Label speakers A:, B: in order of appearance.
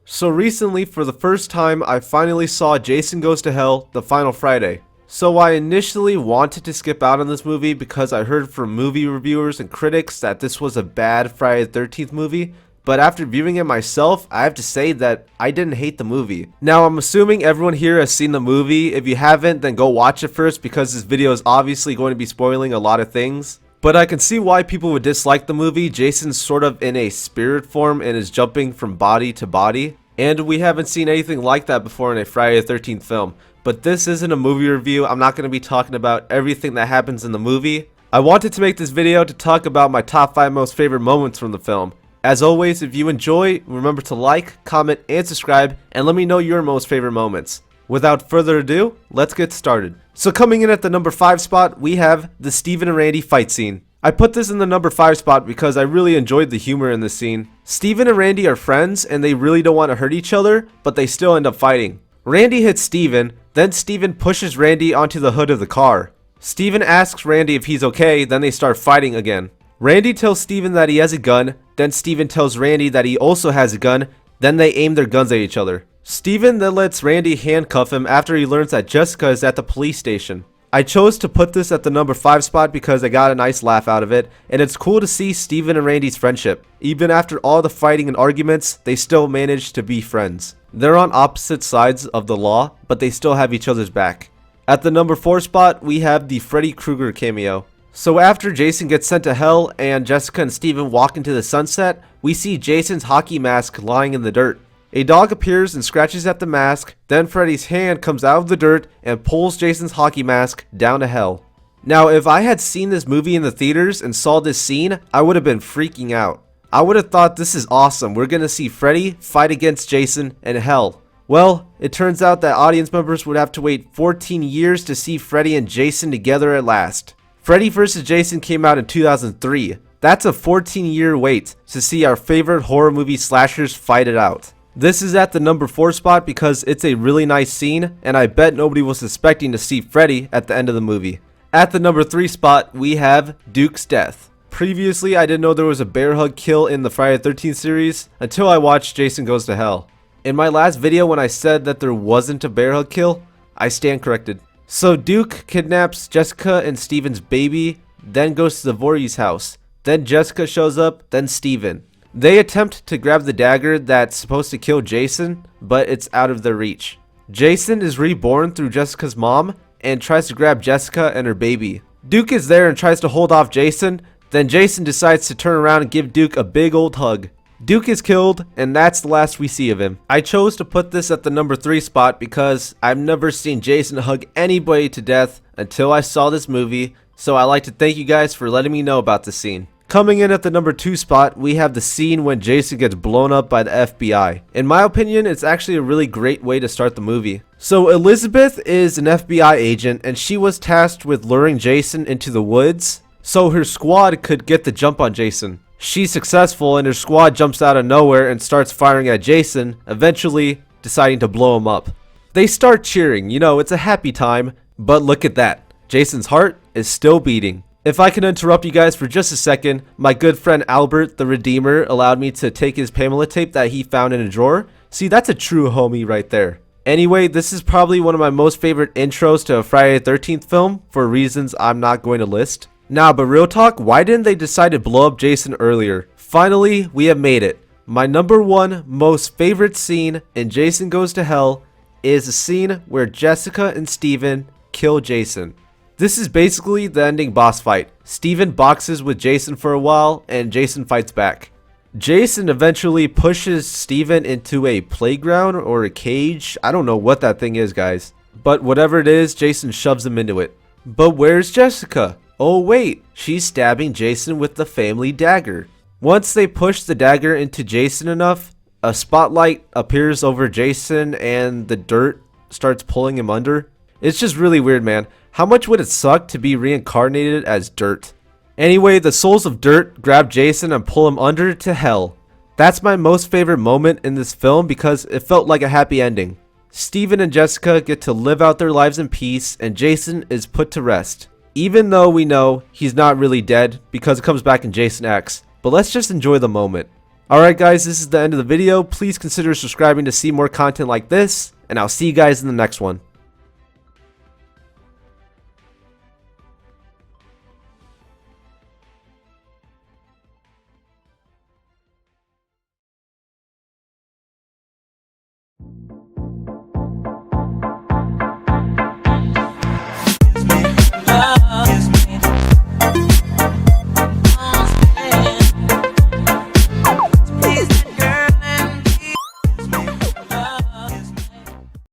A: So recently, for the first time, I finally saw Jason Goes to Hell, The Final Friday. So I initially wanted to skip out on this movie because I heard from movie reviewers and critics that this was a bad Friday the 13th movie, but after viewing it myself, I have to say that I didn't hate the movie. Now, I'm assuming everyone here has seen the movie. If you haven't, then go watch it first because this video is obviously going to be spoiling a lot of things. But I can see why people would dislike the movie. Jason's sort of in a spirit form and is jumping from body to body. And we haven't seen anything like that before in a Friday the 13th film. But this isn't a movie review. I'm not going to be talking about everything that happens in the movie. I wanted to make this video to talk about my top 5 most favorite moments from the film. As always, if you enjoy, remember to like, comment, and subscribe, and let me know your most favorite moments. Without further ado, let's get started. So coming in at the number 5 spot, we have the Steven and Randy fight scene. I put this in the number 5 spot because I really enjoyed the humor in this scene. Steven and Randy are friends and they really don't want to hurt each other, but they still end up fighting. Randy hits Steven, then Steven pushes Randy onto the hood of the car. Steven asks Randy if he's okay, then they start fighting again. Randy tells Steven that he has a gun, then Steven tells Randy that he also has a gun, then they aim their guns at each other. Steven then lets Randy handcuff him after he learns that Jessica is at the police station. I chose to put this at the number 5 spot because I got a nice laugh out of it, and it's cool to see Steven and Randy's friendship. Even after all the fighting and arguments, they still managed to be friends. They're on opposite sides of the law, but they still have each other's back. At the number 4 spot, we have the Freddy Krueger cameo. So after Jason gets sent to hell and Jessica and Steven walk into the sunset, we see Jason's hockey mask lying in the dirt. A dog appears and scratches at the mask, then Freddy's hand comes out of the dirt and pulls Jason's hockey mask down to hell. Now, if I had seen this movie in the theaters and saw this scene, I would have been freaking out. I would have thought this is awesome, we're gonna see Freddy fight against Jason in hell. Well, it turns out that audience members would have to wait 14 years to see Freddy and Jason together at last. Freddy vs. Jason came out in 2003. That's a 14-year wait to see our favorite horror movie slashers fight it out. This is at the number 4 spot because it's a really nice scene, and I bet nobody was expecting to see Freddy at the end of the movie. At the number 3 spot, we have Duke's death. Previously, I didn't know there was a bear hug kill in the Friday the 13th series until I watched Jason Goes to Hell. In my last video when I said that there wasn't a bear hug kill, I stand corrected. So Duke kidnaps Jessica and Steven's baby, then goes to the Voorhees house. Then Jessica shows up, then Steven. They attempt to grab the dagger that's supposed to kill Jason, but it's out of their reach. Jason is reborn through Jessica's mom and tries to grab Jessica and her baby. Duke is there and tries to hold off Jason, then Jason decides to turn around and give Duke a big old hug. Duke is killed, and that's the last we see of him. I chose to put this at the number 3 spot because I've never seen Jason hug anybody to death until I saw this movie, so I like to thank you guys for letting me know about this scene. Coming in at the number 2 spot, we have the scene when Jason gets blown up by the FBI. In my opinion, it's actually a really great way to start the movie. So Elizabeth is an FBI agent and she was tasked with luring Jason into the woods so her squad could get the jump on Jason. She's successful and her squad jumps out of nowhere and starts firing at Jason, eventually deciding to blow him up. They start cheering, you know, it's a happy time, but look at that. Jason's heart is still beating. If I can interrupt you guys for just a second, my good friend Albert the Redeemer allowed me to take his Pamela tape that he found in a drawer. See, that's a true homie right there. Anyway, this is probably one of my most favorite intros to a Friday the 13th film for reasons I'm not going to list. Nah, but real talk, why didn't they decide to blow up Jason earlier? Finally, we have made it. My number 1 most favorite scene in Jason Goes to Hell is a scene where Jessica and Steven kill Jason. This is basically the ending boss fight. Steven boxes with Jason for a while and Jason fights back. Jason eventually pushes Steven into a playground or a cage. I don't know what that thing is, guys. But whatever it is, Jason shoves him into it. But where's Jessica? Oh wait, she's stabbing Jason with the family dagger. Once they push the dagger into Jason enough, a spotlight appears over Jason and the dirt starts pulling him under. It's just really weird, man. How much would it suck to be reincarnated as dirt? Anyway, the souls of dirt grab Jason and pull him under to hell. That's my most favorite moment in this film because it felt like a happy ending. Steven and Jessica get to live out their lives in peace and Jason is put to rest. Even though we know he's not really dead because it comes back in Jason X. But let's just enjoy the moment. Alright guys, this is the end of the video. Please consider subscribing to see more content like this, and I'll see you guys in the next one.